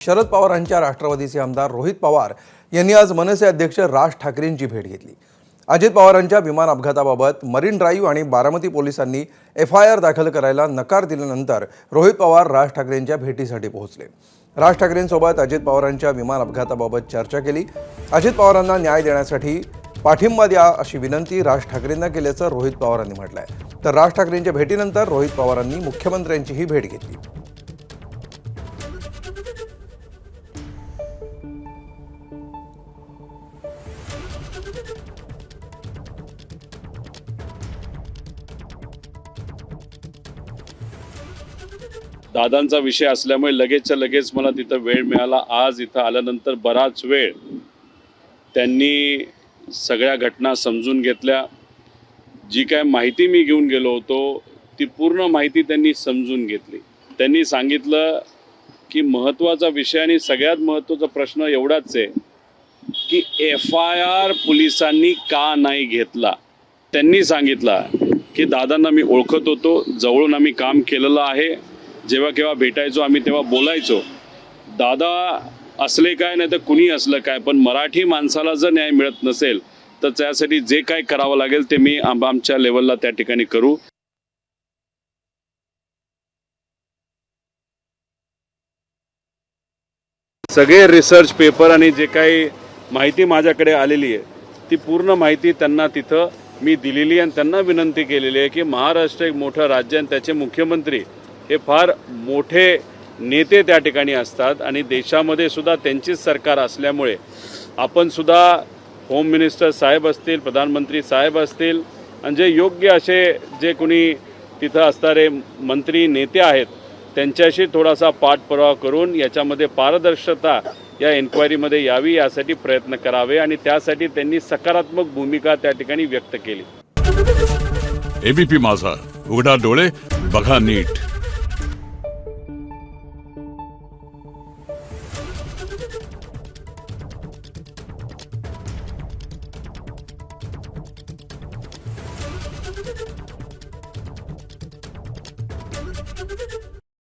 शरद पवारांच्या राष्ट्रवादीचे आमदार रोहित पवार यांनी आज मनसे अध्यक्ष राज ठाकरेंची भेट घेतली। अजित पवारांच्या विमान अपघाताबाबत मरीन ड्राईव्ह आणि बारामती पोलिसांनी FIR दाखल करायला नकार दिल्यानंतर रोहित पवार राज ठाकरेंच्या भेटीसाठी पोहोचले। राज ठाकरेंसोबत अजित पवारांच्या विमान अपघाताबाबत चर्चा केली। अजित पवारांना न्याय देण्यासाठी पाठिंबा द्या अशी विनंती राज ठाकरेंना केल्याचं रोहित पवारांनी म्हटलंय। तर राज ठाकरेंच्या भेटीनंतर रोहित पवारांनी मुख्यमंत्र्यांचीही भेट घेतली। दादांचा विषय असल्यामुळे लगेचच्या लगेच मला तिथं वेळ मिळाला। आज इथं आल्यानंतर बराच वेळ त्यांनी सगळ्या घटना समजून घेतल्या। जी काय माहिती मी घेऊन गेलो होतो ती पूर्ण माहिती त्यांनी समजून घेतली। त्यांनी सांगितलं की महत्त्वाचा विषय आणि सगळ्यात महत्त्वाचा प्रश्न एवढाच आहे की FIR पोलिसांनी का नाही घेतला। त्यांनी सांगितलं की दादांना मी ओळखत होतो, जवळून आम्ही काम केलेलं आहे, जेव्हा केव्हा भेटायचो आम्ही तेव्हा बोलायचो। दादा असले काय नाही तर कुणी असलं काय, पण मराठी माणसाला जर न्याय मिळत नसेल तर त्यासाठी जे काय करावं लागेल ते मी आमच्या लेवलला त्या ठिकाणी करू। सगळे रिसर्च पेपर आणि जे काही माहिती माझ्याकडे आलेली आहे ती पूर्ण माहिती त्यांना तिथं मी दिलेली आणि त्यांना विनंती केलेली आहे की महाराष्ट्र एक मोठं राज्य आणि त्याचे मुख्यमंत्री हे फार मोठे नेते त्या ठिकाणी असतात आणि देशामध्ये सुद्धा त्यांचीच सरकार असल्यामुळे आपण सुद्धा होम मिनिस्टर साहेब असतील, प्रधानमंत्री साहेब असतील आणि जे योग्य असे जे कोणी तिथं असणारे मंत्री नेते आहेत त्यांच्याशी थोडासा पाठपुरावा करून याच्यामध्ये पारदर्शकता या एन्क्वायरीमध्ये यावी यासाठी प्रयत्न करावे आणि त्यासाठी त्यांनी सकारात्मक भूमिका त्या ठिकाणी व्यक्त केली। ABP माझा, उघडा डोळे बघा नीट।